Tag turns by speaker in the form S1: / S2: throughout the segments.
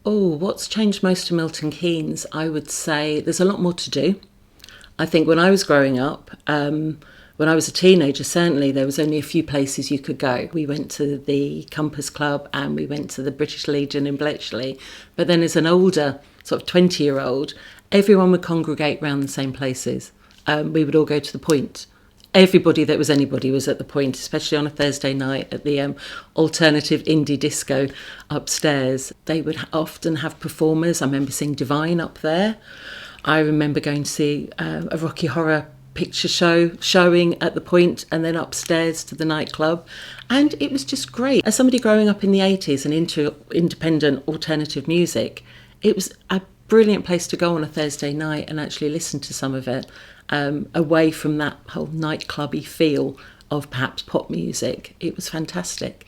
S1: Oh, what's changed most in Milton Keynes? I would say there's a lot more to do. I think when I was growing up, when I was a teenager, certainly there was only a few places you could go. We went to the Compass Club and we went to the British Legion in Bletchley. But then as an older, sort of 20-year-old, everyone would congregate around the same places. We would all go to the Point. Everybody that was anybody was at the Point, especially on a Thursday night at the alternative indie disco upstairs. They would often have performers. I remember seeing Divine up there. I remember going to see a Rocky Horror Picture Show showing at the Point and then upstairs to the nightclub. And it was just great. As somebody growing up in the 80s and into independent alternative music, it was a brilliant place to go on a Thursday night and actually listen to some of it, away from that whole nightclubby feel of perhaps pop music. It was fantastic.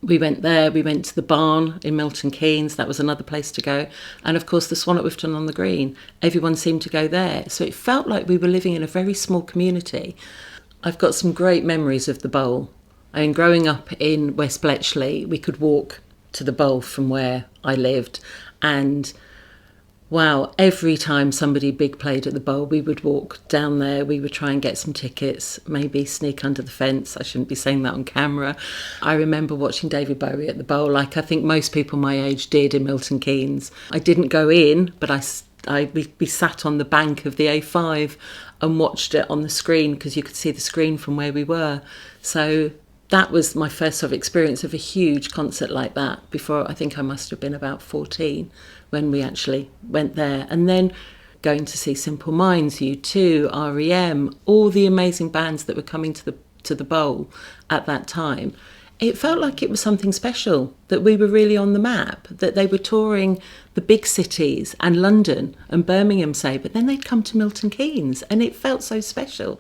S1: We went there, we went to the Barn in Milton Keynes, that was another place to go. And of course the Swan at Woughton On The Green, everyone seemed to go there. So it felt like we were living in a very small community. I've got some great memories of the Bowl. I mean, growing up in West Bletchley, we could walk to the Bowl from where I lived, and wow, every time somebody big played at the Bowl, we would walk down there, we would try and get some tickets, maybe sneak under the fence. I shouldn't be saying that on camera. I remember watching David Bowie at the Bowl, like I think most people my age did in Milton Keynes. I didn't go in, but we sat on the bank of the A5 and watched it on the screen because you could see the screen from where we were. So that was my first sort of experience of a huge concert like that. Before, I think I must have been about 14 when we actually went there. And then going to see Simple Minds, U2, REM, all the amazing bands that were coming to the Bowl at that time. It felt like it was something special, that we were really on the map, that they were touring the big cities and London and Birmingham, say, but then they'd come to Milton Keynes and it felt so special.